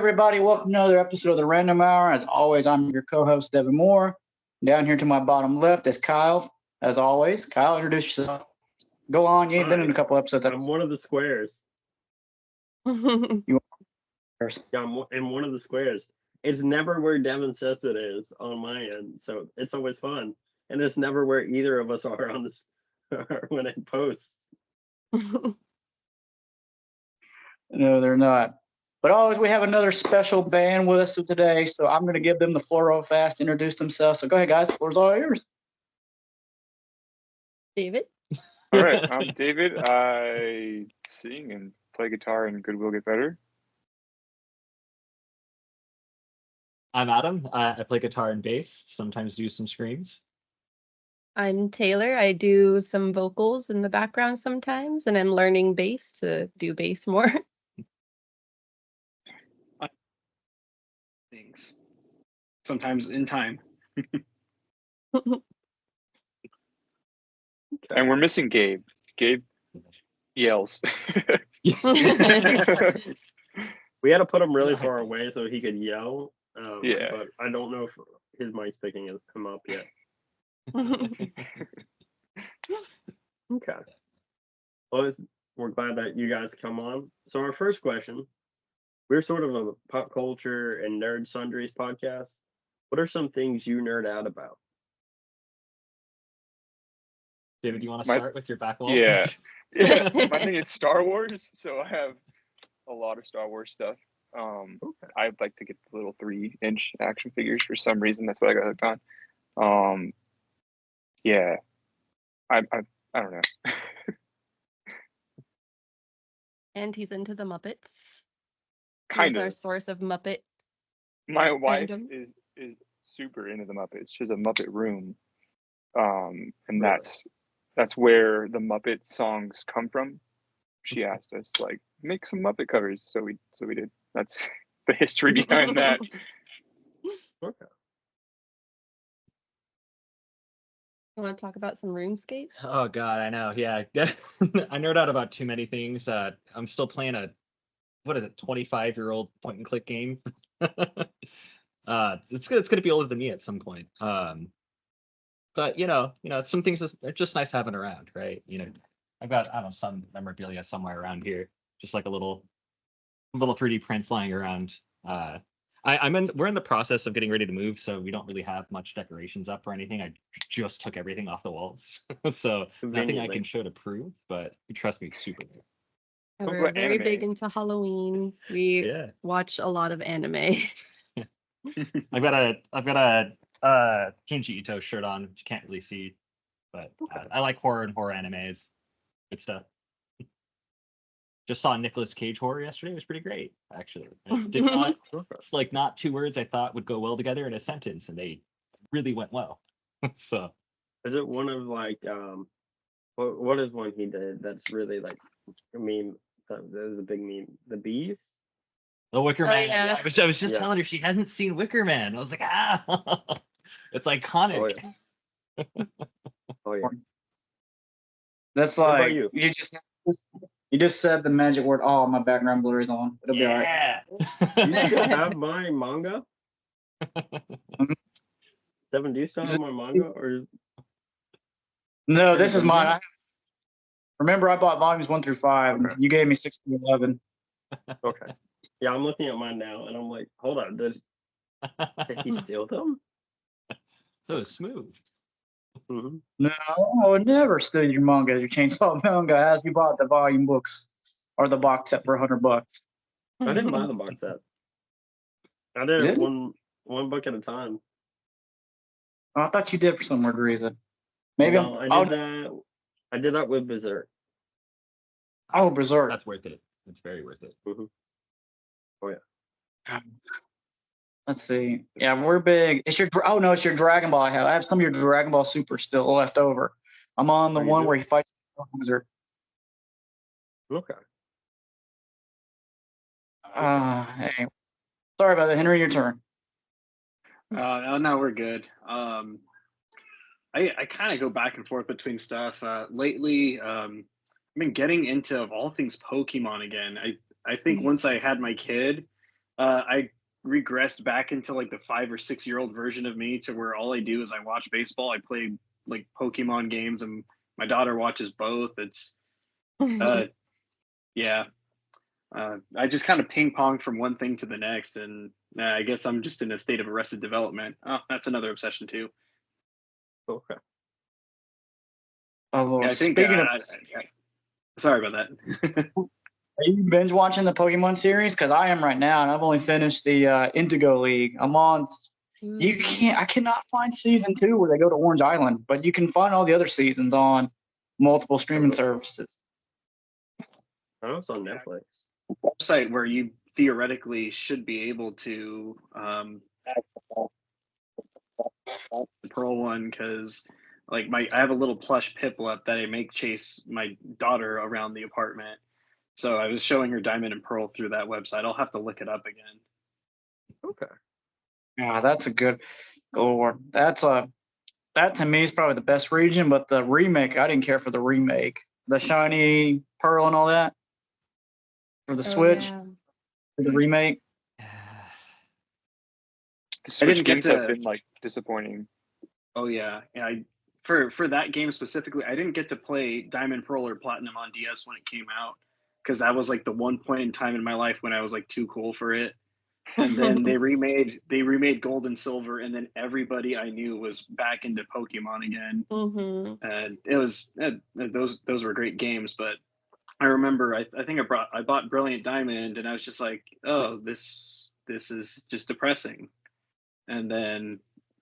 everybody? Welcome to another episode of the Random Hour. As always, I'm your co-host, Devin Moore. Down here to my bottom left is Kyle. As always, Kyle, introduce yourself. Go on. You ain't been in a couple episodes. I'm one of the squares. You Yeah, I'm in one of the squares. It's never where Devin says it is on my end, so it's always fun. And it's never where either of us are on this when it posts. No, they're not. But always, we have another special band with us today, so I'm going to give them the floor real fast to introduce themselves. So go ahead, guys. The floor's all yours. David? All right, I'm David. I sing and play guitar in Good Will Get Better. I'm Adam. I play guitar and bass, sometimes do some screams. I'm Taylor. I do some vocals in the background sometimes, and I'm learning bass to do bass more. Things. Sometimes in time. And we're missing Gabe. Gabe yells. We had to put him really far away so he could yell. Yeah. But I don't know if his mic's picking him up yet. Okay. Well, we're glad that you guys come on. So our first question, we're sort of a pop culture and nerd sundries podcast. What are some things you nerd out about? David, do you want to start with your back wall? Yeah. Yeah. My thing is Star Wars, so I have a lot of Star Wars stuff. I like to get the little 3-inch action figures for some reason. That's what I got hooked on. Yeah. I don't know. And he's into the Muppets. Kind He's of. our source of Muppet. My wife fandom. is super into the Muppets. She has a Muppet room, and that's where the Muppet songs come from. She asked us like make some Muppet covers, so we did. That's the history behind that. Okay. You want to talk about some RuneScape? Oh God, I know. Yeah, I nerd out about too many things. I'm still playing a 25-year-old point and click game. It's gonna be older than me at some point. But you know, some things are just nice having around, right? I've got some memorabilia somewhere around here, just like a little 3D prints lying around. We're in the process of getting ready to move, so we don't really have much decorations up or anything. I just took everything off the walls, so nothing I can show to prove. But trust me, it's super new. We're very big into Halloween. We watch a lot of anime. I've got a Junji Ito shirt on, which you can't really see, but I like horror and horror animes. Good stuff. Just saw Nicolas Cage horror yesterday. It was pretty great, actually. It's like not two words I thought would go well together in a sentence, and they really went well. So, is it one of like what is one he did that's really like a meme? That is a big meme. The Bees. The Wicker Man. Yeah. I was just telling her she hasn't seen Wicker Man. I was like, it's iconic. Oh yeah. That's What like about you? You just said the magic word. Oh, my background blur is on. It'll be all right. Do you still have my manga? Devin, do you still have my manga, or is... No, this is mine. Remember, I bought volumes 1 through 5. Okay. And you gave me 6 through 11. Okay. Yeah, I'm looking at mine now, and I'm like, hold on, did he steal them? That was smooth. Mm-hmm. No, I would never steal your manga, your Chainsaw manga, as you bought the volume books or the box set for $100. I didn't buy the box set. I did it Didn't? one book at a time. Oh, I thought you did for some weird reason. Maybe No, I did that with Berserk. Oh, Berserk. That's worth it. It's very worth it. Mm-hmm. Oh yeah. Let's see. Yeah, we're big. It's your your Dragon Ball. I have some of your Dragon Ball Super still left over. I'm on the one where he fights the wizard. Okay. Hey, sorry about that, Henry. Your turn. No, we're good. I kind of go back and forth between stuff. Lately, I've been getting into, of all things, Pokemon again. I think once I had my kid, I regressed back into like the 5 or 6 year old version of me, to where all I do is I watch baseball. I play like Pokemon games, and my daughter watches both. It's yeah. I just kind of ping pong from one thing to the next, and I guess I'm just in a state of arrested development. Oh, that's another obsession too. Okay. Oh, Lord. Yeah, I think. Speaking of, Sorry about that. are you binge watching the Pokemon series? Because I am right now, and I've only finished the Indigo League. I'm on. I cannot find season 2 where they go to Orange Island, but you can find all the other seasons on multiple streaming services. Oh, it's on Netflix. Website where you theoretically should be able to the Pearl one, because like I have a little plush Piplup that I make chase my daughter around the apartment. So I was showing her Diamond and Pearl through that website. I'll have to look it up again. Okay. Yeah, that's a good Lord. That to me is probably the best region, but the remake, I didn't care for the remake. The shiny pearl and all that for the Switch, Yeah. for the remake. The I Switch didn't get games have to- been like disappointing. Oh yeah, yeah. For that game specifically, I didn't get to play Diamond, Pearl, or Platinum on DS when it came out, because that was like the one point in time in my life when I was like too cool for it. And then they remade Gold and Silver, and then everybody I knew was back into Pokemon again. And it was those were great games. But I remember I think I bought Brilliant Diamond, and I was just like, oh, this is just depressing. And then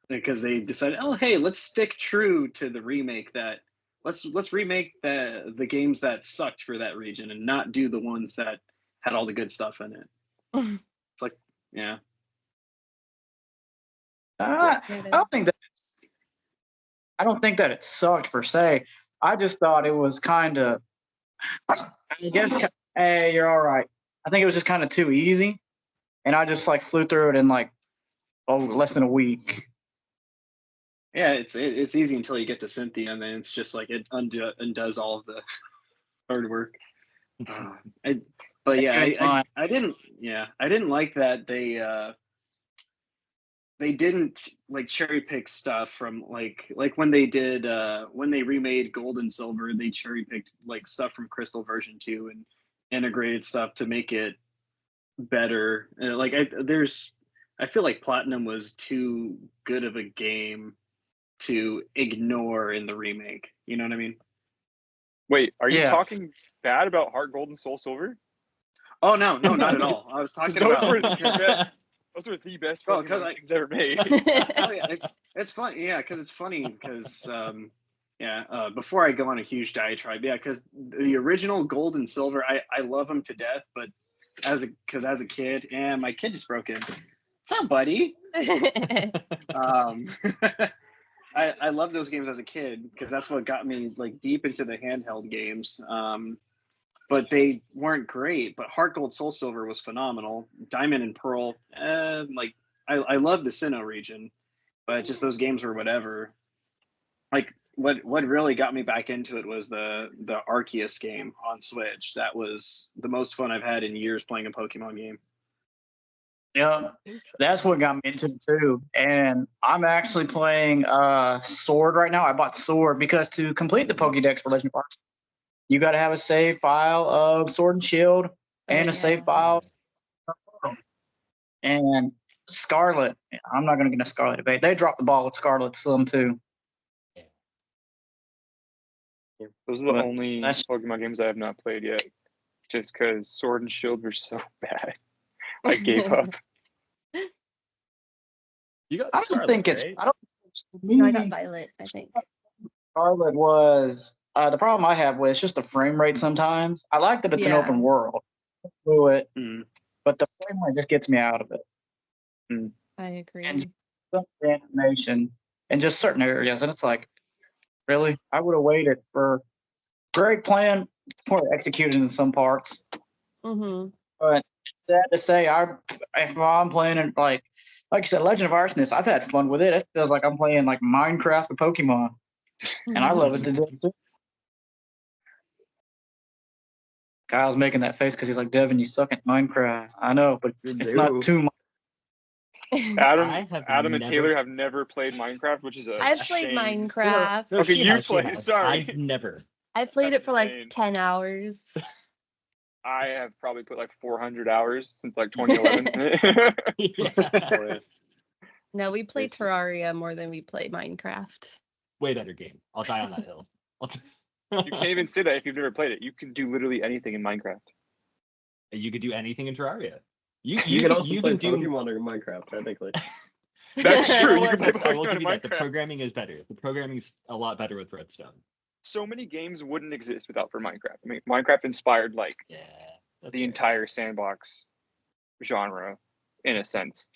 because they decided, oh hey, let's stick true to the remake, that let's remake the games that sucked for that region and not do the ones that had all the good stuff in it. It's like, yeah. I don't think that I don't think that it sucked per se. I just thought it was kind of, I guess, hey, you're all right. I think it was just kind of too easy, and I just like flew through it in like less than a week. Yeah, it's easy until you get to Cynthia, and then it's just like it undoes all of the hard work. But yeah, I didn't like that they didn't like cherry pick stuff from like when they did when they remade Gold and Silver, they cherry picked like stuff from Crystal version 2 and integrated stuff to make it better. I feel like Platinum was too good of a game to ignore in the remake. You know what I mean? Wait, are you Yeah. talking bad about Heart Gold and Soul Silver? Oh no, not at all. I was talking Those about were the best. Those were the best Well, Pokemon 'cause games ever made. Oh yeah, it's fun. Yeah, because it's funny because before I go on a huge diatribe, yeah, because the original Gold and Silver, I love them to death, but as a kid, and my kid just broke in. What's up, buddy? I love those games as a kid because that's what got me like deep into the handheld games. But they weren't great. But Heart Gold Soul Silver was phenomenal. Diamond and Pearl, I love the Sinnoh region, but just those games were whatever. Like what really got me back into it was the Arceus game on Switch. That was the most fun I've had in years playing a Pokemon game. Yeah, that's what got me into it too. And I'm actually playing Sword right now. I bought Sword because to complete the Pokédex for Legend of Arceus, you got to have a save file of Sword and Shield and a save file. And Scarlet, I'm not going to get a Scarlet debate. They dropped the ball with Scarlet some too. Those are the But only that's- Pokemon games I have not played yet. Just because Sword and Shield were so bad, I gave up. You got I don't Scarlet, think it's. right? I don't. To me, No, I got Violet, I think. Scarlet was the problem I have with it's just the frame rate sometimes. I like that it's an Yeah. open world, do it, Mm. but the frame rate just gets me out of it. I agree. And some of the animation in just certain areas, and it's like, really, I would have waited for great plan, poor executed in some parts. Mm-hmm. But it's sad to say, if I'm playing it like you said, Legend of Arceus, I've had fun with it. It feels like I'm playing like Minecraft with Pokemon, and I love it to death too. Kyle's making that face because he's like, Devin, you suck at Minecraft. I know, but You it's do. not too much. Adam, I have Adam and never- Taylor have never played Minecraft, which is a I've played shame. Minecraft. No, Okay, she you has, she played, has. sorry. I never. I played That's it for like insane. 10 hours. I have probably put like 400 hours since like 2011. Yeah. No, we play Seriously. Terraria more than we play Minecraft. Way better game. I'll die on that hill. You can't even say that if you've never played it. You can do literally anything in Minecraft. You could do anything in Terraria. You can also play do. Pokemon in Minecraft, technically. That's You true. know You what? can play That's- I will Pokemon give you in that. The Minecraft. programming is better. The programming's a lot better with Redstone. So many games wouldn't exist without for Minecraft. I mean, Minecraft inspired like Yeah. That's the fair. entire sandbox genre, in a sense.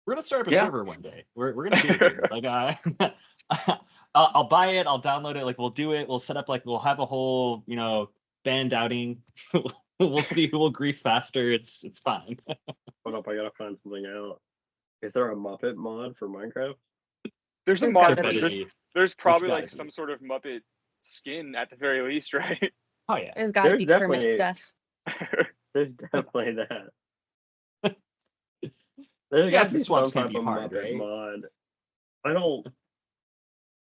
We're gonna start up a Yeah. server one day. We're gonna do it. Dude. Like I'll buy it. I'll download it. Like we'll do it. We'll set up like we'll have a whole band outing. We'll see who will grief faster. It's fine. Hold up, I gotta find something out. Is there a Muppet mod for Minecraft? There's a There's mod. gotta be. There's probably gotta like be. some sort of Muppet skin at the very least, right? Oh yeah. There's got to There's be Kermit definitely- stuff. There's definitely that. There's Yeah, gotta the be swamps some can type be of hard, Muppet right? mod. I don't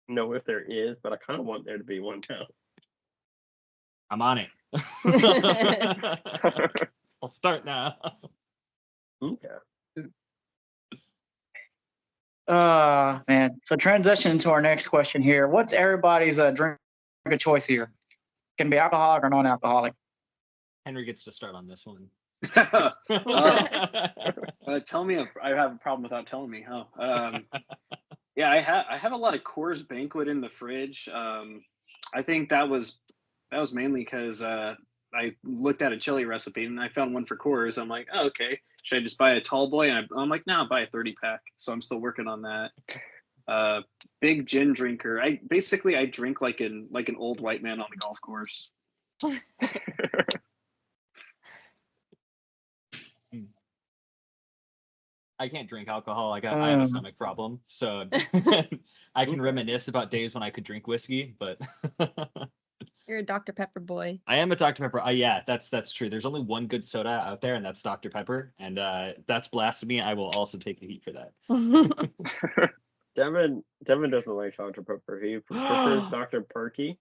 know if there is, but I kind of want there to be one now. I'm on it. I'll start now. Okay. Man. So transition into our next question here. What's everybody's drink of choice here? Can be alcoholic or non-alcoholic. Henry gets to start on this one. Tell me if I have a problem without telling me. Yeah, I have a lot of Coors Banquet in the fridge. I think that was mainly because I looked at a chili recipe and I found one for Coors. I'm like, oh, okay, should I just buy a tall boy? And I'm like, no, buy a 30 pack. So I'm still working on that. Big gin drinker. I drink like an old white man on the golf course. I can't drink alcohol. I have a stomach problem, so I can Okay. reminisce about days when I could drink whiskey, but You're a Dr. Pepper boy. I am a Dr. Pepper. Yeah, that's true. There's only one good soda out there, and that's Dr. Pepper, and that's blasphemy. I will also take the heat for that. Devin doesn't like Dr. Pepper. He prefers Dr. Perky.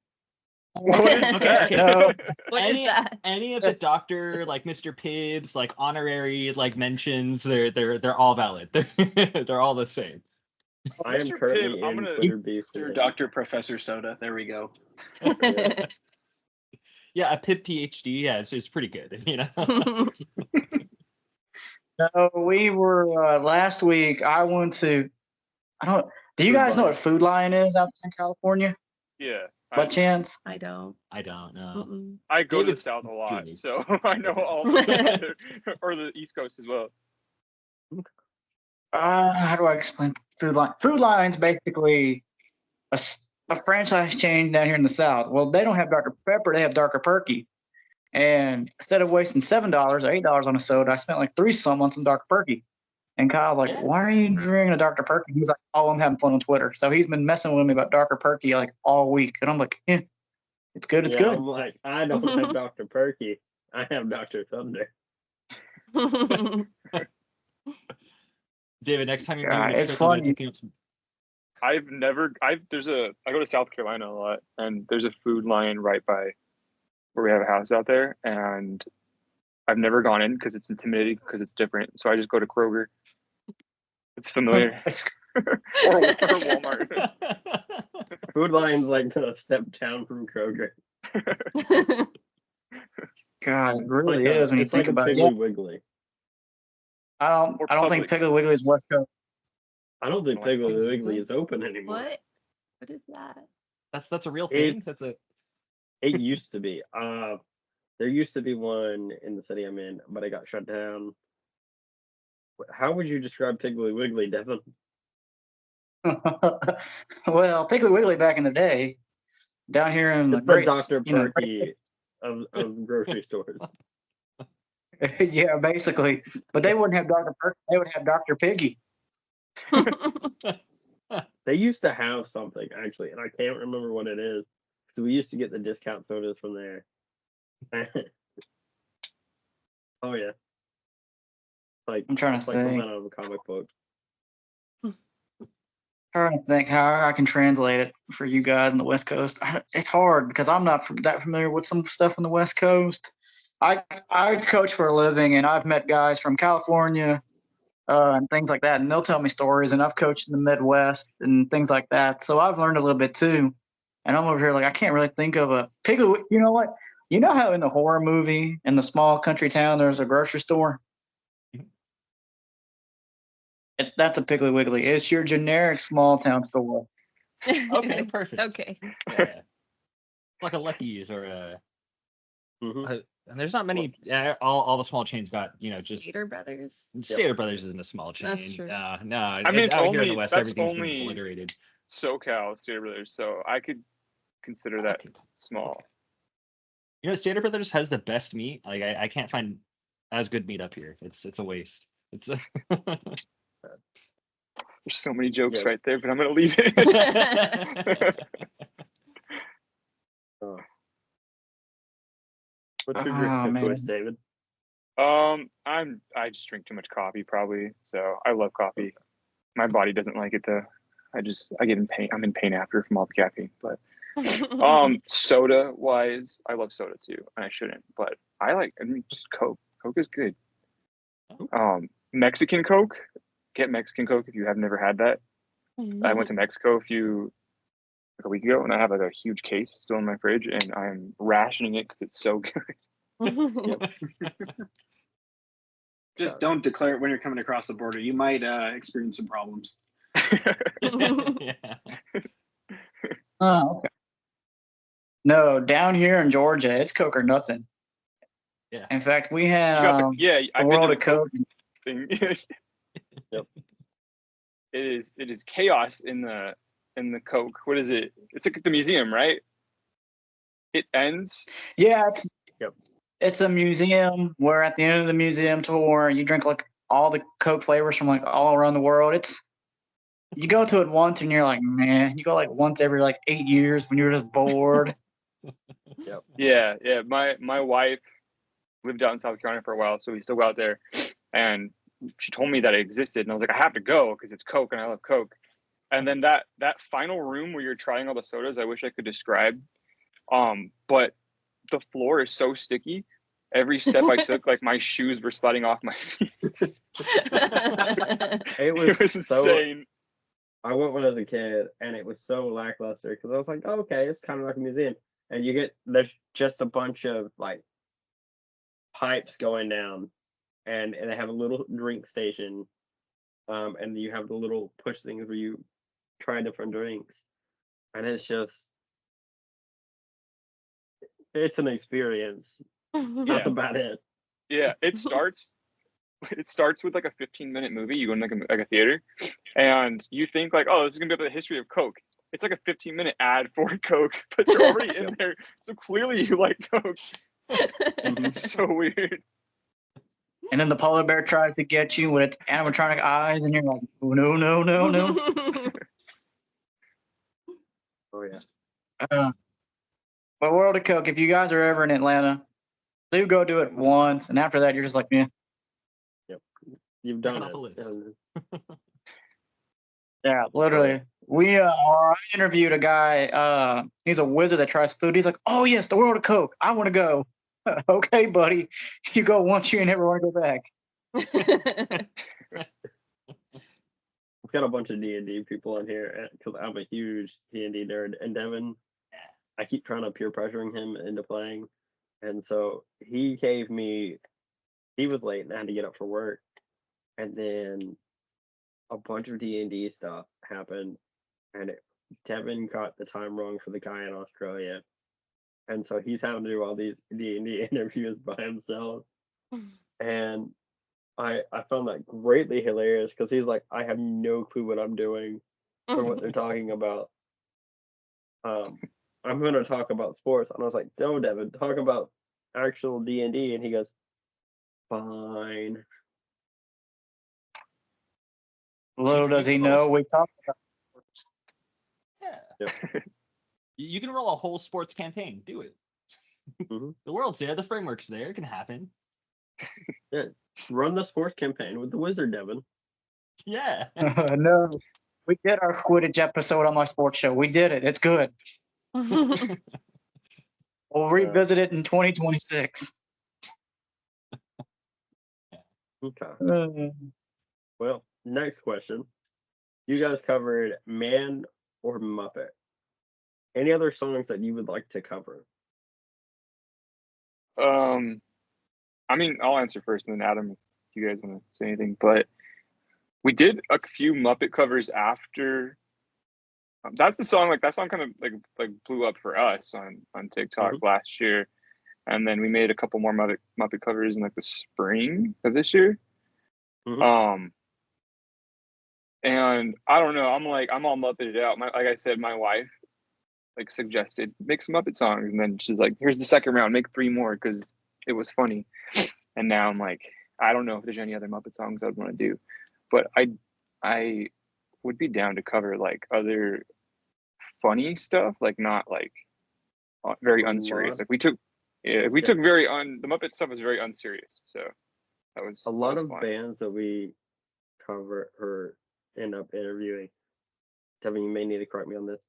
What is Okay, that? okay. No. What is that? Any of the doctor, like Mr. Pibbs, like honorary like mentions, they're all valid. They're all the same. I am Mr. currently Pibb, I'm in gonna- Twitter beef with Sir him. Dr. Professor Soda. There we go. Yeah, a Pibb PhD, is pretty good. No, we were last week. I went to. Do you Food guys know Lion. what Food Lion is out in California? Yeah. By chance? I don't. I don't know. Mm-mm. I go to the David's South a lot, Judy. so I know all the or the East Coast as well. How do I explain Food Lion? Food Lion's basically a franchise chain down here in the South. Well, they don't have Dr. Pepper; they have Dr. Perky. And instead of wasting $7 or $8 on a soda, I spent like $3 some on some Dr. Perky. And Kyle's like, Yeah. "Why are you drinking a Dr. Perky?" He's like, "Oh, I'm having fun on Twitter." So he's been messing with me about Dr. Perky like all week, and I'm like, "Yeah, it's good. It's Yeah, good." I'm like, I don't have Dr. Perky. I have Dr. Thunder. David, next time you're Yeah, doing a it's trip, you gotta funny. pick me up some- I go to South Carolina a lot, and there's a Food Lion right by where we have a house out there, and I've never gone in because it's intimidating because it's different. So I just go to Kroger. It's familiar. It's- or Walmart. Food Lion's like a step down from Kroger. God, it really Like is when you it's think like about a it. Piggly Yeah, Wiggly. I don't think Publix. Piggly Wiggly is West Coast. I don't think Oh, like Piggly Piggly Wiggly Wiggly? is open anymore. What is that? That's a real thing. It's- That's a It used to be. There used to be one in the city I'm in, but it got shut down. How would you describe Piggly Wiggly, Devin? Well, Piggly Wiggly back in the day, down here in the It's the great, Dr. you know, Perky of grocery stores. yeah, basically. But they wouldn't have Dr. Perky. They would have Dr. Piggy. They used to have something actually, and I can't remember what it is. because we used to get the discount sodas from there. Oh yeah, like I'm trying it's to like something think. out of a comic book. Trying to think how I can translate it for you guys on the West Coast. It's hard because I'm not that familiar with some stuff on the West Coast. I coach for a living, and I've met guys from California and things like that, and they'll tell me stories. And I've coached in the Midwest and things like that, so I've learned a little bit too. And I'm over here like I can't really think of a Piggly. You know what? You know how in the horror movie in the small country town there's a grocery store? That's a Piggly Wiggly. It's your generic small town store. Okay, perfect. Okay. Yeah. Like a Lucky's or and there's not many. All the small chains got just Stater Brothers. Stater Brothers isn't a small chain. That's true. No, I mean, it's out here in the only West, that's everything's been only obliterated. SoCal Stater Brothers, so I could consider that Okay. small. Stater Brothers has the best meat. Like I can't find as good meat up here. It's a waste. It's There's so many jokes Yeah. right there, but I'm gonna leave it. Oh. What's your drink of man. choice, David? I just drink too much coffee probably. So I love coffee. My body doesn't like it though. I get in pain. I'm in pain after from all the caffeine. But soda wise, I love soda too, and I shouldn't, but just Coke. Coke is good. Mexican Coke. Get Mexican Coke if you have never had that. I went to Mexico a week ago, and I have like a huge case still in my fridge, and I'm rationing it because it's so good. Just don't declare it when you're coming across the border. You might experience some problems. yeah. Oh, okay. No, down here in Georgia, it's Coke or nothing. Yeah. In fact, we You had got the I've been World to of the Coke Coke. thing. Yep. It is chaos in the Coke. What is it? It's like the museum, right? It ends. Yeah, Yep. it's a museum where at the end of the museum tour, you drink like all the Coke flavors from like all around the world. You go to it once and you're like, man. You go like once every like 8 years when you're just bored. Yeah. My wife lived out in South Carolina for a while, so we still go out there. And she told me that it existed, and I was like, I have to go because it's Coke and I love Coke. And then that final room where you're trying all the sodas, I wish I could describe. But the floor is so sticky. Every step I took, like my shoes were sliding off my feet. It was so. insane. I went when I was a kid, and it was so lackluster because I was like, oh, okay, it's kind of like a museum, and there's just a bunch of like pipes going down, and they have a little drink station, and you have the little push things where you try different drinks, and it's an experience. That's about it. Yeah, it starts with like a 15-minute movie. You go in like a theater, and you think like, oh, this is gonna be about the history of Coke. It's like a 15-minute ad for Coke, but you're already in there, so clearly you like Coke. It's so weird. And then the polar bear tries to get you with its animatronic eyes, and you're like, oh, no, no, no, no. Oh yeah. But World of Coke, if you guys are ever in Atlanta, do go do it once, and after that, you're just like, yeah. You've done Check it off it. the list. Yeah, literally. I interviewed a guy. He's a wizard that tries food. He's like, "Oh yes, the World of Coke. I want to go." Okay, buddy. You go once, you never want to go back. We've got a bunch of D&D people on here because I'm a huge D&D nerd, and Devin, I keep trying to peer pressuring him into playing, and so he was late and I had to get up for work, and then a bunch of D&D stuff happened, and Devin got the time wrong for the guy in Australia, and so he's having to do all these D&D interviews by himself, and I found that greatly hilarious because he's like, I have no clue what I'm doing or what they're talking about. I'm going to talk about sports, and I was like, no, Devin, talk about actual D&D, and he goes, fine. Little does he know we talked about. Yeah. You can roll a whole sports campaign. Do it. Mhm. The world's there. The framework's there. It can happen. Run the sports campaign with the wizard, Devin. Yeah. No, we did our Quidditch episode on my sports show. We did it. It's good. We'll revisit it in 2026. Okay. Uh, Well, next question. You guys covered Man or Muppet. Any other songs that you would like to cover? I mean, I'll answer first, and then Adam, if you guys want to say anything. But we did a few Muppet covers after. That's the song. Like that song kind of like blew up for us on TikTok last year, and then we made a couple more Muppet covers in like the spring of this year. And I don't know. I'm all Muppeted out. Like I said, my wife like suggested make some Muppet songs, and then she's like, "Here's the second round. Make 3 more because it was funny." And now I'm like, I don't know if there's any other Muppet songs I'd want to do, but I would be down to cover like other funny stuff, like not like very unserious. Like we took the Muppet stuff was very unserious, so that was a lot of fun. bands that we cover or end up interviewing. Devin, you may need to correct me on this.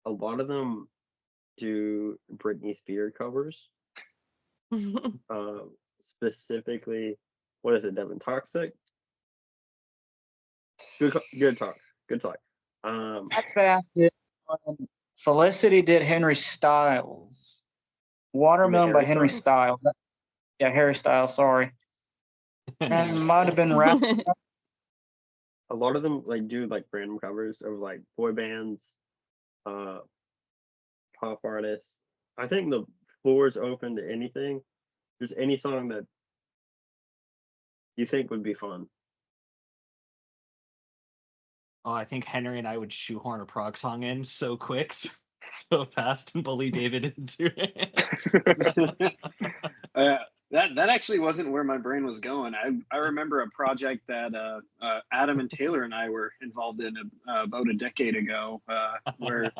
A lot of them do Britney Spears covers. Specifically, what is it, Devin? Toxic? Good talk. Fast did Felicity did Henry Styles. Watermelon by Henry Styles. Yeah, Harry Styles, sorry. And it might have been rap. A lot of them like do like random covers of like boy bands, pop artists. I think the floor is open to anything. Just any song that you think would be fun. Oh, I think Henry and I would shoehorn a prog song in so quick, so fast, and bully David into it. That actually wasn't where my brain was going. I remember a project that Adam and Taylor and I were involved in about a decade ago, where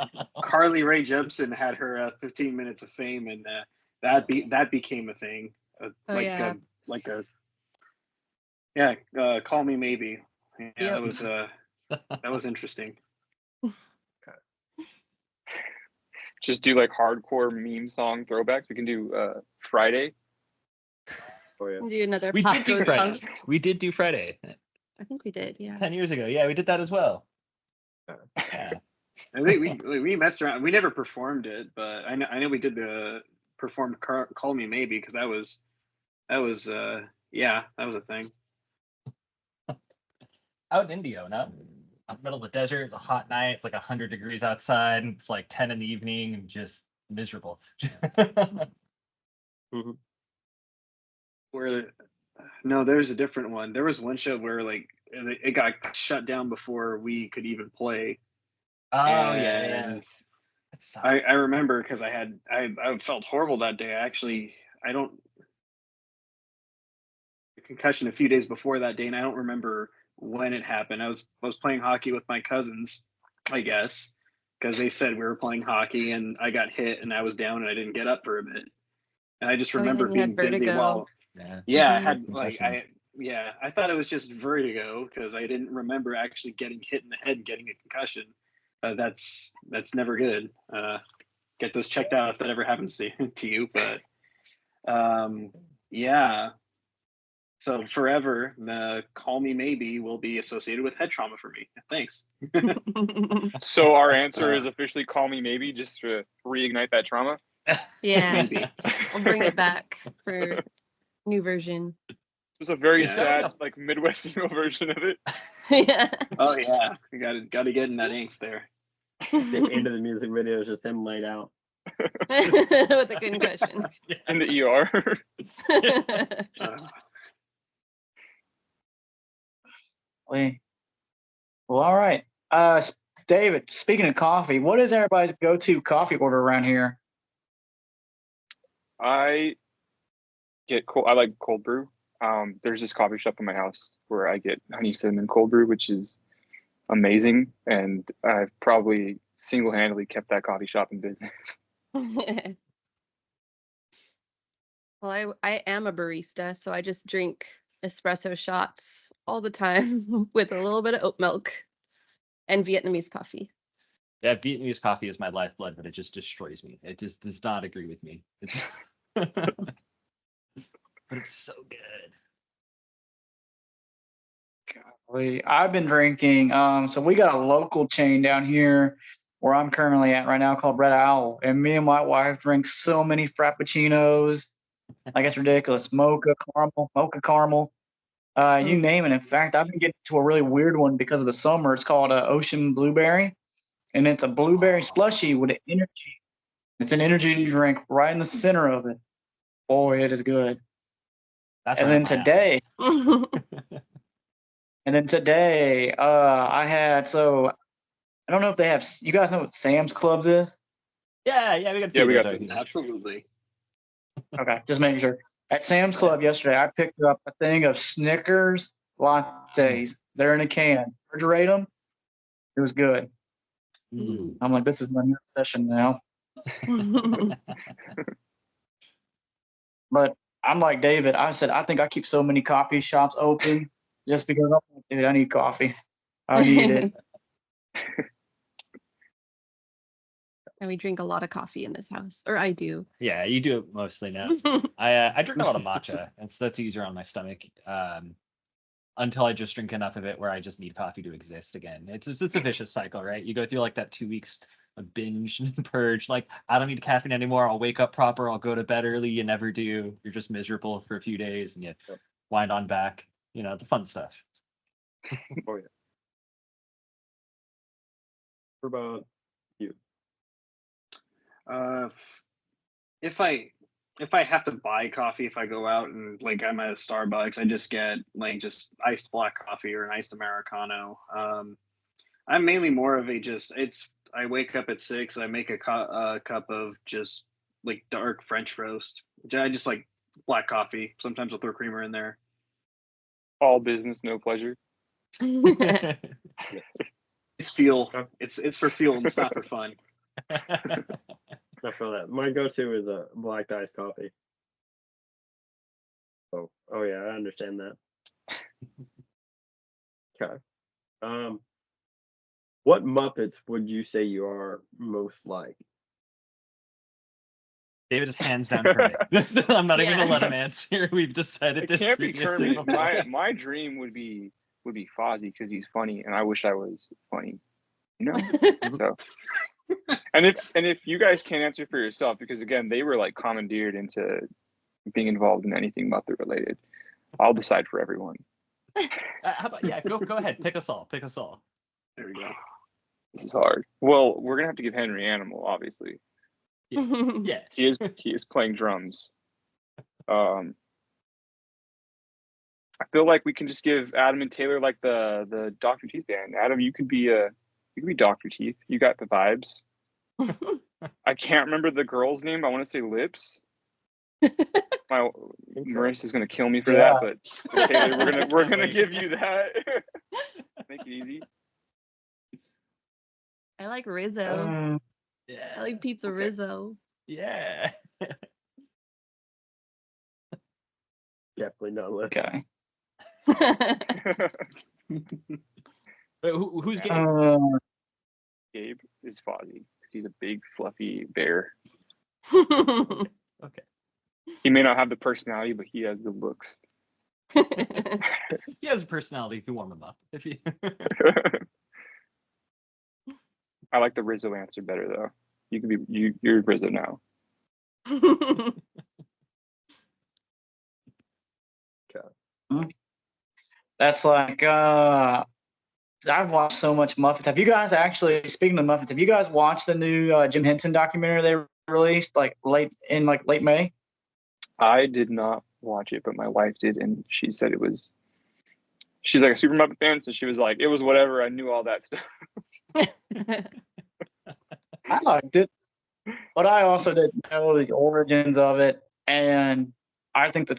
Carly Rae Jepsen had her 15 Minutes of Fame, and that became a thing. Call Me Maybe. Yeah, that was interesting. Just do like hardcore meme song throwbacks. We can do Friday. Oh yeah. Do another We pop did do goes Friday. punk. We did do Friday. I think we did, yeah. 10 years ago. Yeah, we did that as well. Yeah. I think we messed around. We never performed it, but I know we did perform Call Me Maybe, because that was a thing. Out in Indio, no? Out in the middle of the desert, it's a hot night, it's like 100 degrees outside, and it's like 10 in the evening, and just miserable. No, there's a different one. There was one show where like it got shut down before we could even play. Oh yeah. I remember because I felt horrible that day. Concussion a few days before that day, and I don't remember when it happened. I was playing hockey with my cousins, I guess, because they said we were playing hockey, and I got hit and I was down and I didn't get up for a bit. And I just remember being dizzy while I had I thought it was just vertigo because I didn't remember actually getting hit in the head and getting a concussion. That's never good. Get those checked out if that ever happens to you. But so forever, the Call Me Maybe will be associated with head trauma for me. Thanks. So our answer is officially Call Me Maybe, just to reignite that trauma. Yeah, Maybe. we'll bring it back for new version. It's a very sad, like Midwestern version of it. Yeah. Oh yeah, we got to get in that angst there. The end of the music video is just him laid out. With a concussion. In the ER. Well, all right. David, speaking of coffee, what is everybody's go-to coffee order around here? I like cold brew. There's this coffee shop in my house where I get honey cinnamon cold brew, which is amazing. And I've probably single-handedly kept that coffee shop in business. Well, I am a barista, so I just drink espresso shots all the time with a little bit of oat milk and Vietnamese coffee. Yeah, Vietnamese coffee is my lifeblood, but it just destroys me. It just does not agree with me. But it's so good. I've been drinking. So we got a local chain down here where I'm currently at right now called Red Owl, and me and my wife drink so many frappuccinos. Like it's ridiculous. Mocha caramel. You name it. In fact, I've been getting to a really weird one because of the summer. It's called Ocean Blueberry, and it's a blueberry slushy with an energy. It's an energy drink right in the center of it. Boy, it is good. That's And right then up my today, alley. I had I don't know if they have. You guys know what Sam's Clubs is? Yeah, we got Yeah, we got those. those. Absolutely. Okay, just making sure. At Sam's Club yesterday, I picked up a thing of Snickers lattes. They're in a can. Refrigerate them. It was good. Mm. I'm like, this is my new obsession now. But I'm like David. I said, I think I keep so many coffee shops open just because I'm like, dude, I need coffee. I need it. And we drink a lot of coffee in this house, or I do. Yeah, you do it mostly now. I drink a lot of matcha, and so that's easier on my stomach. Until I just drink enough of it where I just need coffee to exist again. It's a vicious cycle, right? You go through like that 2 weeks of binge and purge. Like, I don't need caffeine anymore. I'll wake up proper. I'll go to bed early. You never do. You're just miserable for a few days, and you wind on back. You know, the fun stuff. Oh yeah. What about you? If I have to buy coffee, if I go out and like I'm at a Starbucks, I just get like just iced black coffee or an iced Americano. I'm mainly more of a I wake up at 6, I make a cup of just like dark French roast. I just like black coffee. Sometimes I'll throw creamer in there. All business, no pleasure. It's fuel. It's for fuel. And it's not for fun. I feel that. My go-to is a black iced coffee. Oh yeah, I understand that. Okay. What Muppets would you say you are most like? David is hands down Kermit. I'm not even gonna let Yeah. him answer. We've decided It this can't be previously. Kermit. My dream would be Fozzie because he's funny, and I wish I was funny. You know. So, and if you guys can't answer for yourself, because again, they were like commandeered into being involved in anything Muppet related, I'll decide for everyone. How about go ahead. Pick us all. There we go. This is hard. Well, we're gonna have to give Henry Animal, obviously. Yeah. He is playing drums. I feel like we can just give Adam and Taylor like the Dr. Teeth band. Adam, you could be Dr. Teeth. You got the vibes. I can't remember the girl's name. I want to say Lips. Marissa's gonna kill me for that, but Taylor, we're gonna give you that. Make it easy. I like Rizzo. Yeah. I like Pizza Okay. Rizzo. Yeah. Definitely not Lips. Okay. Wait, who's getting? Gabe is Fozzie because he's a big fluffy bear. Okay. He may not have the personality, but he has the looks. He has a personality if you warm him up. If you. I like the Rizzo answer better though. You can be you're Rizzo now. That's like I've watched so much Muppets. Have you guys actually, speaking of Muppets, have you guys watched the new Jim Henson documentary they released like late May? I did not watch it, but my wife did, and she said she's like a super Muppet fan, so she was like, it was whatever. I knew all that stuff. I liked it, but I also didn't know the origins of it, and I think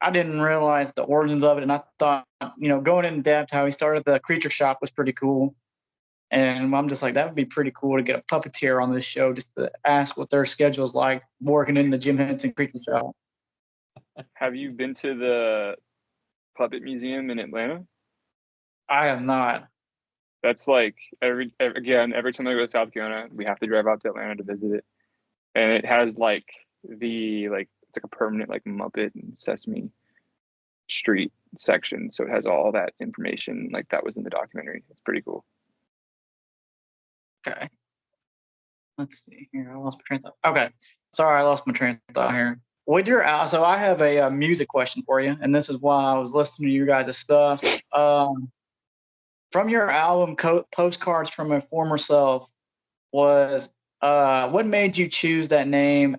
I didn't realize the origins of it, and I thought, going in depth how he started the Creature Shop was pretty cool, And I'm just like, that would be pretty cool to get a puppeteer on this show just to ask what their schedule's like working in the Jim Henson Creature Shop. Have you been to the Puppet Museum in Atlanta? I have not. That's like every time I go to South Carolina, we have to drive out to Atlanta to visit it, and it has like it's like a permanent like Muppet and Sesame Street section, so it has all that information like that was in the documentary. It's pretty cool. Okay. Let's see here. I lost my train of thought. Okay. Sorry, I lost my train of thought here. So I have a music question for you, and this is why I was listening to you guys' stuff. From your album Postcards from a Former Self, was what made you choose that name?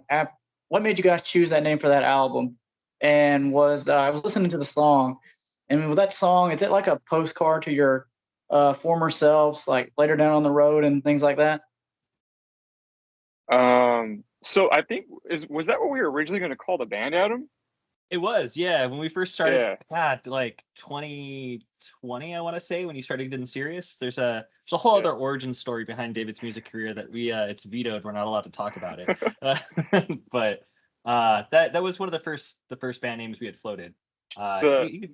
What made you guys choose that name for that album? And I was listening to the song, and with that song, is it like a postcard to your former selves, like later down on the road and things like that? So I think was that what we were originally going to call the band, Adam? It was, yeah. When we first started, Yeah. like 2020, I want to say, when you started getting serious. There's a whole other origin story behind David's music career that it's vetoed. We're not allowed to talk about it. But that was one of the first band names we had floated. The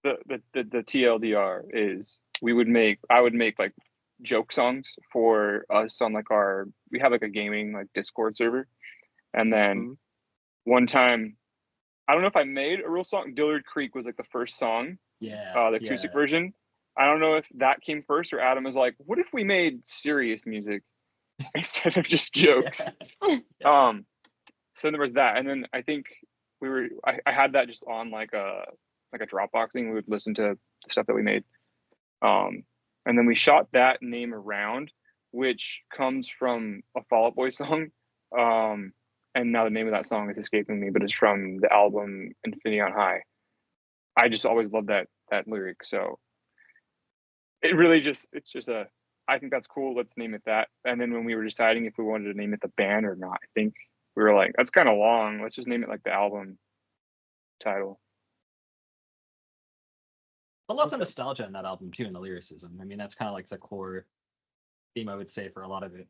TLDR is I would make like joke songs for us on like we have like a gaming like Discord server, and then one time, I don't know if I made a real song. Dillard Creek was like the first song, the acoustic version. I don't know if that came first or Adam was like, what if we made serious music instead of just jokes? So there was that, and then I think I had that just on like a Dropbox thing. We would listen to the stuff that we made, and then we shot that name around, which comes from a Fall Out Boy song. And now the name of that song is escaping me, but it's from the album Infinity on High. I just always loved that lyric, so it really I think that's cool. Let's name it that. And then when we were deciding if we wanted to name it the band or not, I think we were like, that's kind of long. Let's just name it like the album title. A lots of nostalgia in that album too, and the lyricism. I mean, that's kind of like the core theme, I would say, for a lot of it.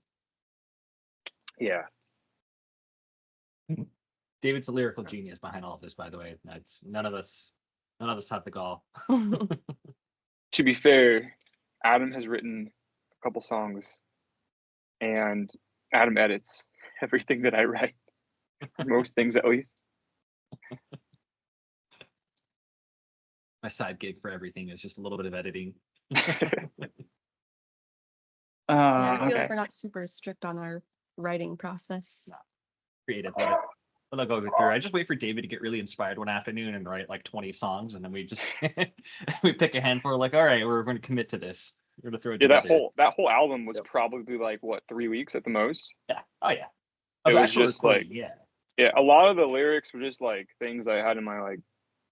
Yeah. David's a lyrical genius behind all of this, by the way. That's none of us have the gall. To be fair, Adam has written a couple songs, and Adam edits everything that I write. Most things, at least. My side gig for everything is just a little bit of editing. I feel Okay. like we're not super strict on our writing process. No. Creative. Let it go through. I just wait for David to get really inspired one afternoon and write like 20 songs, and then we just we pick a handful. Like, all right, we're going to commit to this. We're going to throw it together. that whole album was probably like what, 3 weeks at the most. Yeah. Oh yeah. It was just like yeah. A lot of the lyrics were just like things I had in my like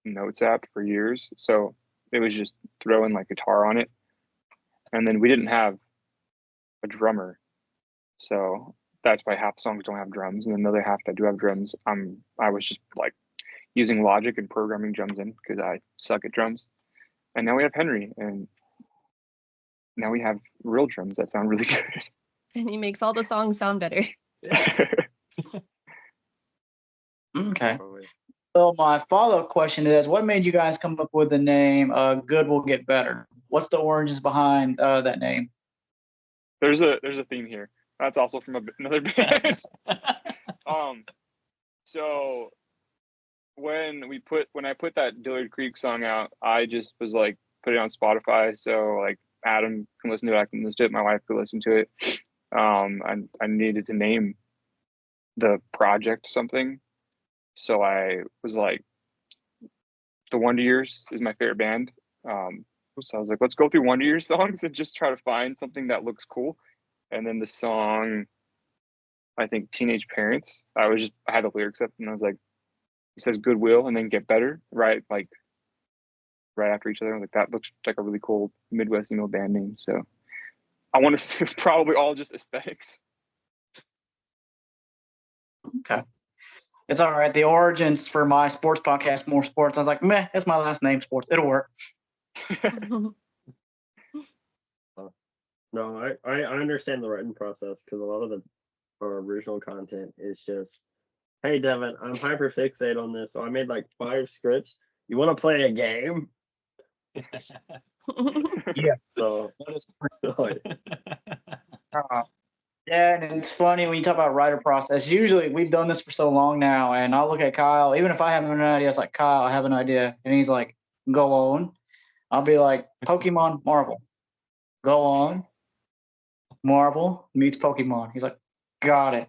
notes app for years. So it was just throwing like guitar on it, and then we didn't have a drummer, so that's why half the songs don't have drums, and then the other half that do have drums, I was just like using Logic and programming drums in because I suck at drums. And now we have Henry, and now we have real drums that sound really good. And he makes all the songs sound better. Okay. So my follow-up question is, what made you guys come up with the name Good Will Get Better? What's the origins behind that name? There's a theme here. That's also from another band. So when I put that Dillard Creek song out, I just was like put it on Spotify, so like Adam can listen to it, I can listen to it, my wife could listen to it. I needed to name the project something, so I was like, the Wonder Years is my favorite band. So I was like, let's go through Wonder Years songs and just try to find something that looks cool. And then the song, I think Teenage Parents, I had the lyrics up and I was like, it says Goodwill and then Get Better, right? Like right after each other. I was like, that looks like a really cool Midwest emo band name. So I want to say it's probably all just aesthetics. Okay. It's all right. The origins for my sports podcast, More Sports, I was like, meh, that's my last name, Sports. It'll work. No, I understand the writing process because a lot of our original content is just, hey Devin, I'm hyper fixated on this, so I made like 5 scripts. You want to play a game? Yeah. So That is like, uh, yeah, and it's funny when you talk about writer process. Usually, we've done this for so long now, and I'll look at Kyle. Even if I have an idea, it's like, Kyle, I have an idea, and he's like, go on. I'll be like, Pokemon, Marvel. Go on. Marvel meets Pokemon. He's like, got it.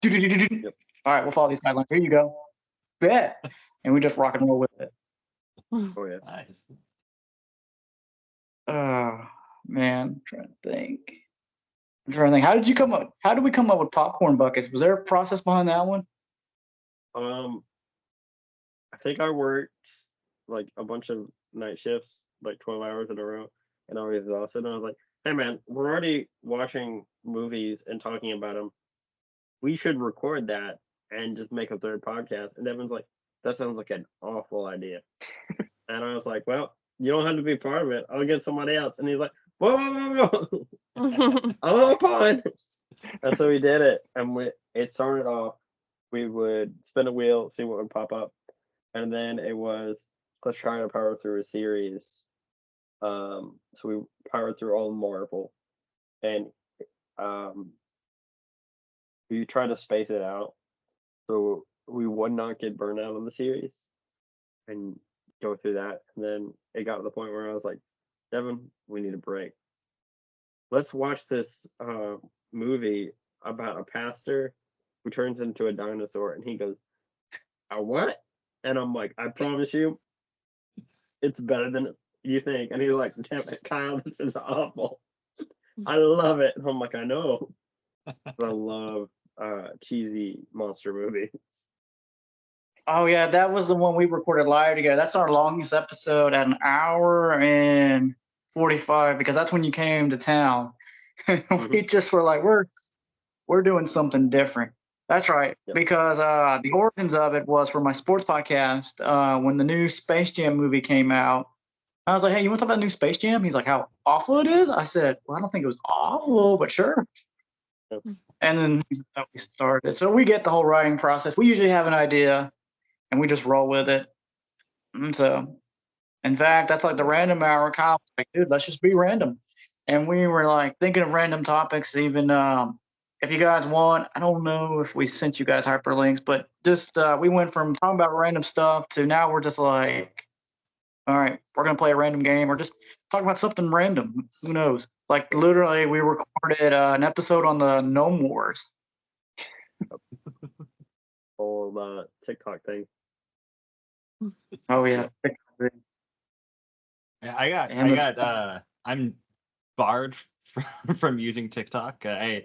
Yep. All right, we'll follow these guidelines. Here you go. Bet. And we just rock and roll with it. oh yeah. Nice. Oh man, I'm trying to think. How did you come up? How did we come up with popcorn buckets? Was there a process behind that one? I think I worked like a bunch of night shifts, like 12 hours in a row, and I was exhausted. And I was like, hey man, we're already watching movies and talking about them. We should record that and just make a third podcast. And Devin's like, that sounds like an awful idea. And I was like, well, you don't have to be part of it. I'll get somebody else. And he's like, whoa, whoa, whoa, whoa. I'm fine. And so we did it. And it started off, we would spin a wheel, see what would pop up. And then it was, let's try to power through a series. So we powered through all Marvel. And we tried to space it out so we would not get burned out on the series and go through that. And then it got to the point where I was like, Devin, we need a break. Let's watch this movie about a pastor who turns into a dinosaur. And he goes, a what? And I'm like, I promise you, it's better than you think. And he's like, damn it, Kyle, this is awful. I love it. And I'm like, I know. I love cheesy monster movies. Oh yeah, that was the one we recorded live together. That's our longest episode at 1 hour and 45 because that's when you came to town. We just were like, we're doing something different. That's right. Yep. Because the origins of it was for my sports podcast. When the new Space Jam movie came out, I was like, hey, you want to talk about the new Space Jam? He's like, how awful it is? I said, well, I don't think it was awful, but sure. Yep. And then we started. So we get the whole writing process. We usually have an idea and we just roll with it. And so, in fact, that's like the random hour. Kyle was like, dude, let's just be random. And we were like thinking of random topics. Even if you guys want, I don't know if we sent you guys hyperlinks, but just we went from talking about random stuff to now we're just like, all right, we're gonna play a random game or just talk about something random. Who knows? Like literally, we recorded an episode on the Gnome Wars. Whole TikTok thing. Oh yeah. Yeah, And I'm barred from using TikTok. I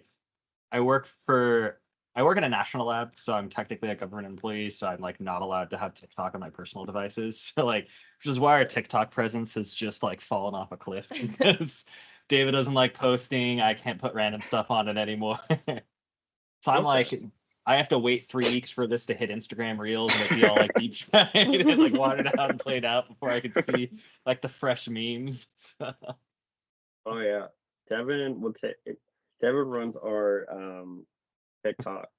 work in a national lab, so I'm technically a government employee, so I'm like not allowed to have TikTok on my personal devices. So like, which is why our TikTok presence has just like fallen off a cliff because David doesn't like posting. I can't put random stuff on it anymore. So I'm like, I have to wait 3 weeks for this to hit Instagram Reels and it be all like deep fried and like watered out and played out before I could see like the fresh memes. So. Oh yeah, Devin runs our TikTok,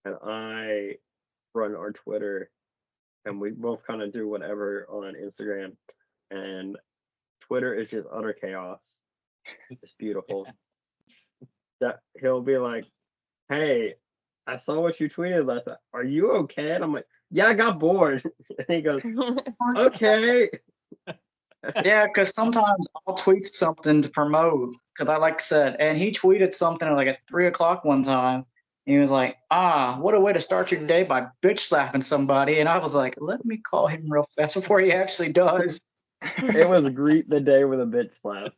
and I run our Twitter, and we both kind of do whatever on Instagram. And Twitter is just utter chaos. It's beautiful. That he'll be like, "Hey, I saw what you tweeted last night. Are you okay?" And I'm like, "Yeah, I got bored." And he goes, "Okay." Yeah, because sometimes I'll tweet something to promote because I like said, and he tweeted something like at 3 o'clock one time. He was like, what a way to start your day by bitch slapping somebody. And I was like, let me call him real fast before he actually does. It was greet the day with a bitch slap.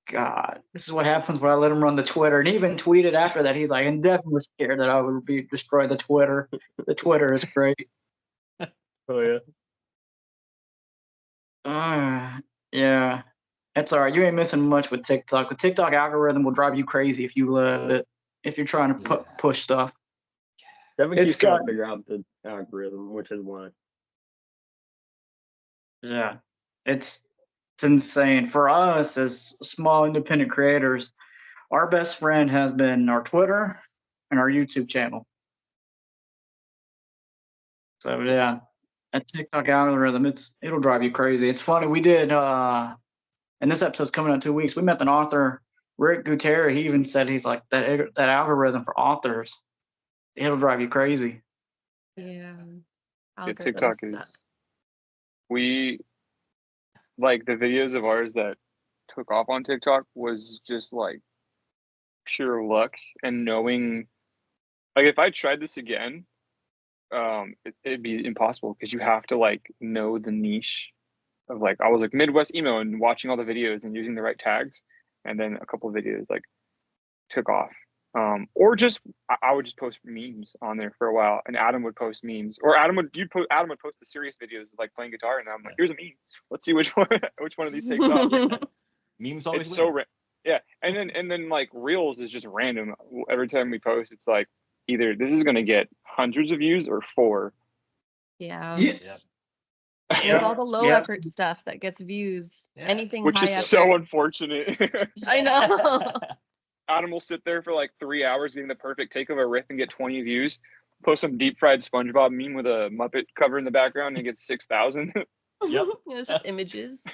God, this is what happens when I let him run the Twitter. And he even tweeted after that. He's like, and Devin was scared that I would destroy the Twitter. The Twitter is great. Oh yeah. Yeah. That's all right. You ain't missing much with TikTok. The TikTok algorithm will drive you crazy if you let it. If you're trying to push stuff. Devin It's keeps trying got- to figure out the algorithm, which is why. Yeah. It's It's insane. For us as small independent creators, our best friend has been our Twitter and our YouTube channel. So yeah, that TikTok algorithm, it'll drive you crazy. It's funny. We did and this episode's coming out in 2 weeks. We met an author, Rick Gutierrez. He even said he's like that algorithm for authors, it'll drive you crazy. Yeah. Yeah, TikTok Algorithms suck. is we like the videos of ours that took off on TikTok was just like pure luck and knowing like if I tried this again, it'd be impossible because you have to like know the niche of like I was like Midwest emo and watching all the videos and using the right tags, and then a couple of videos like took off. Or just I would just post memes on there for a while, and Adam would post memes, or Adam would post the serious videos of like playing guitar, and I'm like, here's a meme. Let's see which one of these takes off. Memes always It's win. so yeah, and then like Reels is just random. Every time we post, it's like either this is gonna get hundreds of views or 4. Yeah. Yeah. Yep. There's all the low Yeah. effort stuff that gets views. Yeah. Anything Which high is effort. so unfortunate. I know. Adam will sit there for like 3 hours getting the perfect take of a riff and get 20 views. Post some deep fried SpongeBob meme with a Muppet cover in the background and get 6,000. Yep. It's just images.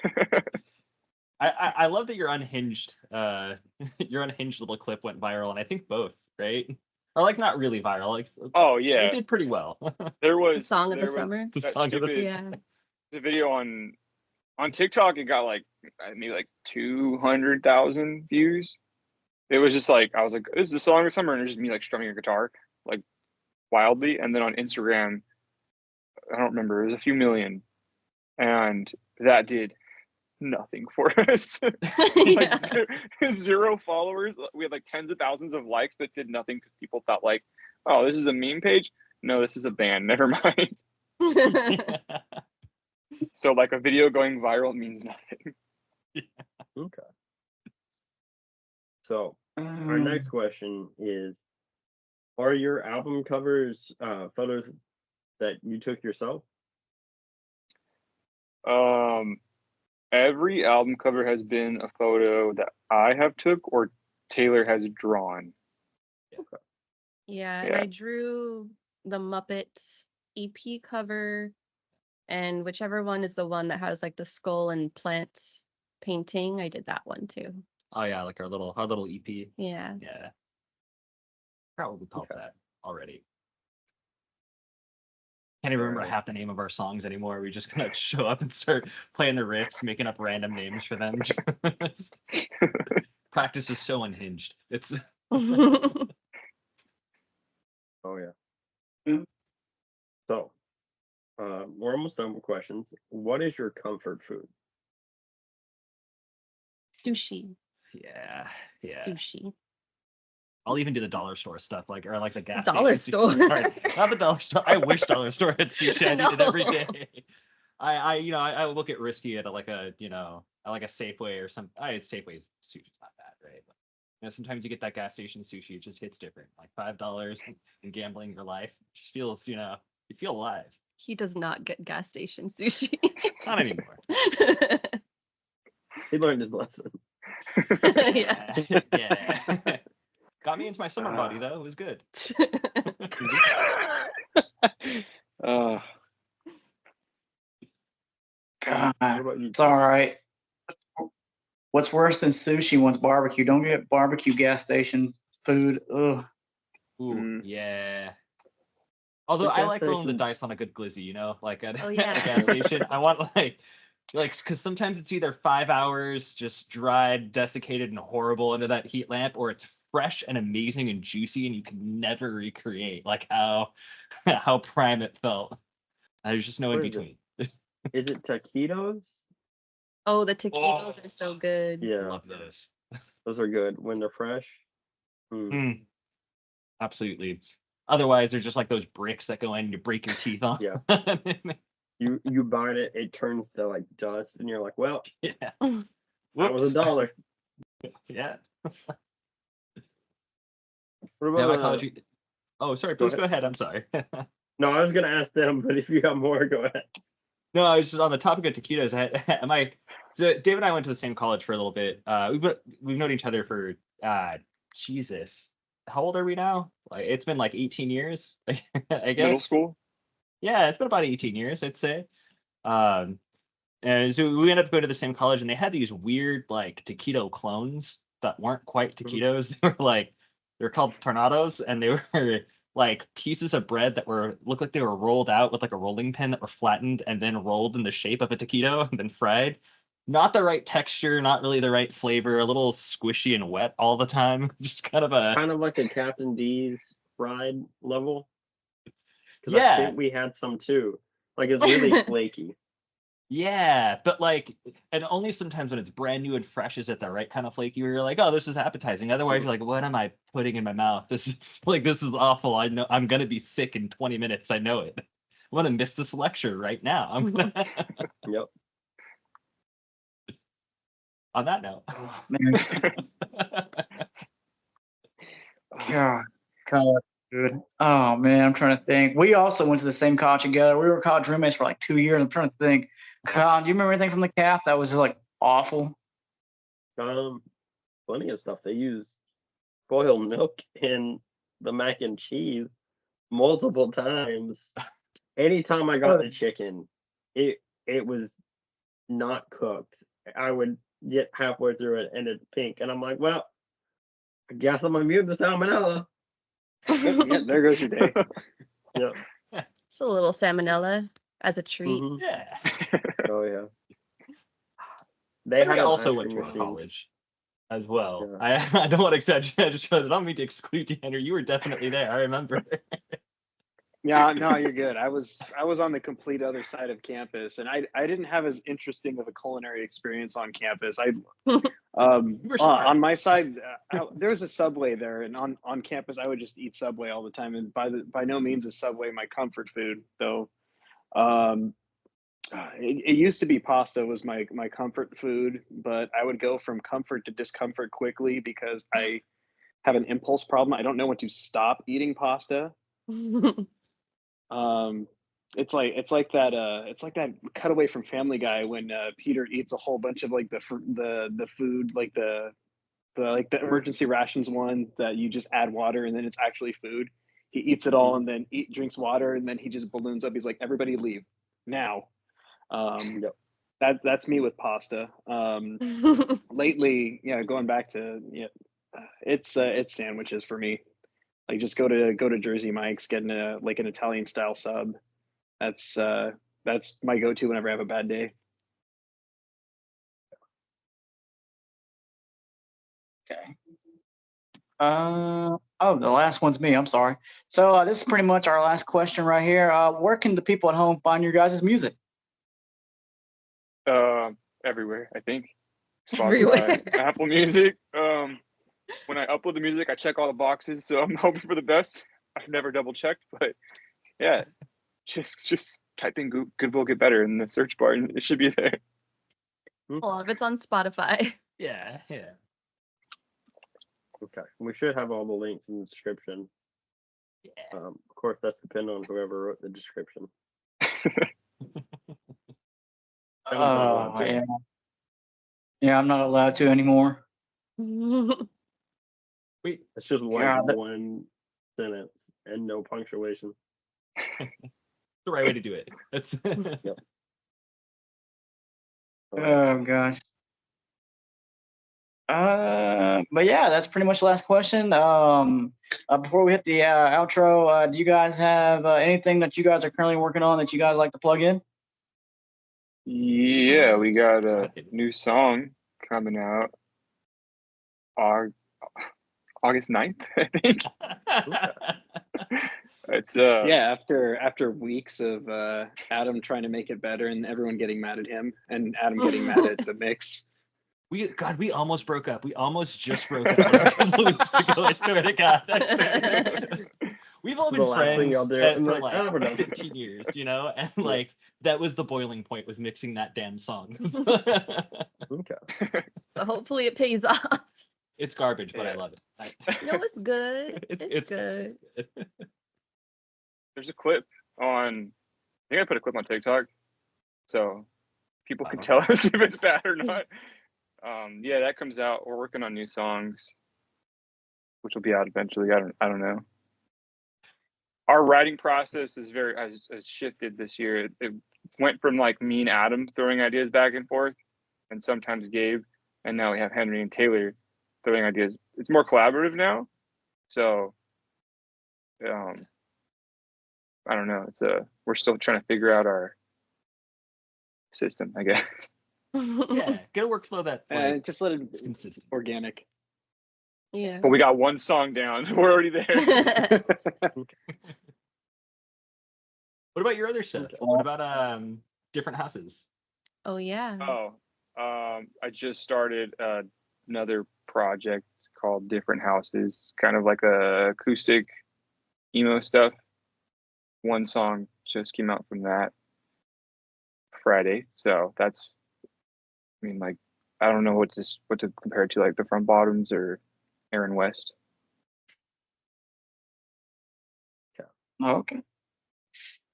I love that your unhinged your unhinged little clip went viral, and I think both, right? Or like not really viral, like Oh it yeah, did pretty well. there was The song of the there was summer. The that song of the stupid- Yeah. the video on TikTok. It got like maybe like 200,000 views. It was just like I was like, "This is the song of the summer," and it was just me like strumming a guitar like wildly. And then on Instagram, I don't remember. It was a few million, and that did nothing for us. Like Yeah. zero followers. We had like tens of thousands of likes that did nothing because people thought like, "Oh, this is a meme page." No, this is a band. Never mind. So like a video going viral means nothing. Okay. So our next question is: are your album covers photos that you took yourself? Every album cover has been a photo that I have took or Taylor has drawn. Yeah, and Yeah. I drew the Muppet EP cover, and whichever one is the one that has like the skull and plants painting, I did that one too. Oh yeah, like our little EP. Yeah. Yeah. Probably called Okay. that already. Can't even remember Alright. half the name of our songs anymore. We just gonna show up and start playing the riffs, making up random names for them. Practice is so unhinged. It's Oh yeah. Mm. So we're almost done with questions. What is your comfort food? Sushi. yeah. Sushi. I'll even do the dollar store stuff, like or like the gas Dollar station store. sushi. Sorry, not the dollar store. I wish dollar store had sushi. I need it every No. day. I will get risky at a Safeway or some. Safeway's sushi's not bad, right? But, sometimes you get that gas station sushi. It just hits different. Like $5 and gambling your life just feels, you feel alive. He does not get gas station sushi. Not anymore. He learned his lesson. Yeah. Yeah. Got me into my summer body though. It was good. Uh, God, What about you? it's all right. What's worse than sushi one's barbecue? Don't get barbecue gas station food. Ugh. Ooh, Mm. yeah. Although The I gas like rolling the station- dice on a good glizzy, like at Oh, a yeah. gas station. I want because sometimes it's either 5 hours just dried, desiccated, and horrible under that heat lamp, or it's fresh and amazing and juicy, and you can never recreate like how prime it felt. There's just no in What is it? between. Is it taquitos? Oh, the taquitos are so good. Yeah, Love those. those are good when they're fresh. Mm. Mm. Absolutely. Otherwise, there's just like those bricks that go in and you break your teeth on. Yeah. You buy it, it turns to like dust, and you're like, well, Yeah. that was Whoops. $1. Yeah. What Yeah, about, my college. Oh, sorry. go Please go ahead. I'm sorry. no, I was gonna ask them, but if you got more, go ahead. No, I was just on the topic of taquitos. So Dave and I went to the same college for a little bit. We've known each other for Jesus. How old are we now? Like it's been like 18 years, I guess. Middle school. Yeah, it's been about 18 years, I'd say. Um, and so we ended up going to the same college, and they had these weird like taquito clones that weren't quite taquitos. They were called tornados, and they were like pieces of bread that looked like they were rolled out with like a rolling pin that were flattened and then rolled in the shape of a taquito and then fried. Not the right texture, not really the right flavor, a little squishy and wet all the time. Just kind of like a Captain D's fried level. Because Yeah. I think we had some too. Like it's really flaky. Yeah, but like, and only sometimes when it's brand new and fresh is it the right kind of flaky where you're like, oh, this is appetizing. Otherwise, you're like, what am I putting in my mouth? This is awful. I know I'm gonna be sick in 20 minutes. I know it. I'm gonna miss this lecture right now. Yep. On that note. Oh, man. God, good. Oh man, I'm trying to think. We also went to the same college together. We were college roommates for like 2 years. I'm trying to think. God, do you remember anything from the calf that was just like awful? Plenty of stuff. They use boiled milk in the mac and cheese multiple times. Anytime I got the chicken, it was not cooked. I would get halfway through it and it's pink, and I'm like, well, I guess I'm immune to salmonella. Yeah, there goes your day. Yeah. Just a little salmonella as a treat. Mhm. Yeah. Oh yeah. They I had an also ice went cream to a machine. college as well. Yeah. I don't want to exaggerate. I don't mean to exclude you, Henry. You were definitely there. I remember. Yeah, no, you're good. I was on the complete other side of campus, and I didn't have as interesting of a culinary experience on campus. You were smart. On my side, there was a Subway there, and on campus I would just eat Subway all the time. And by no means is Subway my comfort food, though. It used to be pasta was my comfort food, but I would go from comfort to discomfort quickly because I have an impulse problem. I don't know when to stop eating pasta. It's like that cutaway from Family Guy when Peter eats a whole bunch of like the food, like the emergency rations one that you just add water and then it's actually food. He eats it all and then drinks water and then he just balloons up. He's like, everybody leave now. Yep. That's me with pasta. Lately, yeah, going back to it's sandwiches for me. Like just go to Jersey Mike's, get an Italian style sub. That's my go-to whenever I have a bad day. Okay. Oh, the last one's me. I'm sorry. So this is pretty much our last question right here. Where can the people at home find your guys' music? Everywhere, I think. Everywhere. Spotify, Apple Music. When I upload the music, I check all the boxes, so I'm hoping for the best. I've never double checked, but yeah, just type in Good Will Get Better in the search bar, and it should be there. A lot of it's on Spotify. Yeah. Okay. We should have all the links in the description. Yeah. Of course, that's dependent on whoever wrote the description. Oh, yeah. Yeah, I'm not allowed to anymore. Wait, It's just Yeah, one sentence and no punctuation. the right way to do it. That's Yep. Oh gosh. But yeah, that's pretty much the last question. Before we hit the outro, do you guys have anything that you guys are currently working on that you guys like to plug in? Yeah, we got a new song coming out August 9th, I think. It's Yeah, after weeks of Adam trying to make it better and everyone getting mad at him and Adam getting mad at the mix. We almost broke up. We almost just broke up a couple of weeks ago. I swear to God. We've all The been last thing friends y'all do, for I'm like, like "Oh, we're done." 15 years, and like that was the boiling point, was mixing that damn song. Okay. So hopefully it pays off. It's garbage, but I Yeah. love it. No, it's good. It's good. good. There's a clip on. I think I put a clip on TikTok so people can Wow. tell us if it's bad or not. Yeah, that comes out. We're working on new songs, which will be out eventually. I don't know. Our writing process is has shifted this year. It went from like me and Adam throwing ideas back and forth, and sometimes Gabe, and now we have Henry and Taylor throwing ideas. It's more collaborative now. So, I don't know. We're still trying to figure out our system, I guess. Yeah, get a workflow that like, Just let it is consistent. organic. Yeah. But we got one song down. We're already there. What about your other stuff? What about different houses? Oh yeah. Oh, I just started another project called Different Houses, kind of like a acoustic emo stuff. One song just came out from that Friday, so that's. I mean, like, I don't know what to compare it to, like the Front Bottoms or Aaron West. Okay.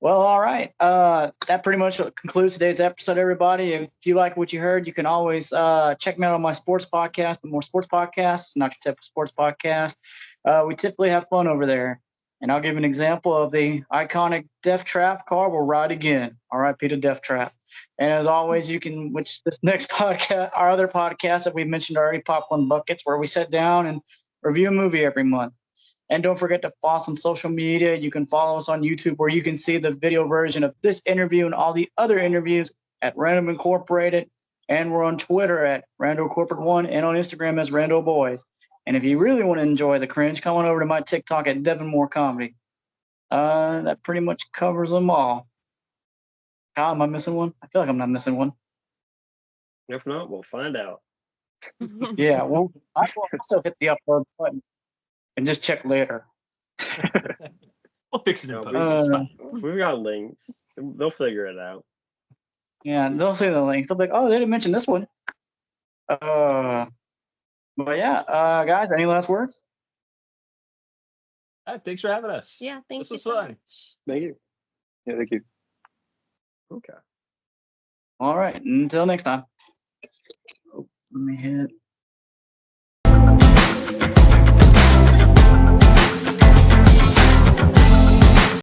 Well, all right. That pretty much concludes today's episode, everybody. If you like what you heard, you can always check me out on my sports podcast, the More Sports Podcast, not your typical sports podcast. We typically have fun over there. And I'll give an example of the iconic Death Trap car will ride again. R.I.P. to Death Trap. And as always, you can, which this next podcast, our other podcast that we mentioned already, Popcorn Buckets, where we sit down and review a movie every month. And don't forget to follow us on social media. You can follow us on YouTube, where you can see the video version of this interview and all the other interviews at Random Incorporated. And we're on Twitter at Rando Corporate One and on Instagram as Rando Boys. And if you really want to enjoy the cringe, come on over to my TikTok at Devin Moore Comedy. That pretty much covers them all. Kyle, am I missing one? I feel like I'm not missing one. If not, we'll find out. Yeah, well, I will also hit the upload button and just check later. We'll fix it in No, post. It's fine. We've got links. They'll figure it out. Yeah, they'll see the links. They'll be like, oh, they didn't mention this one. But yeah, guys, any last words? Thanks for having us. Yeah, thank This you was so fun. much. Thank you. Yeah, thank you. Okay. All right, until next time. Oh, let me hit.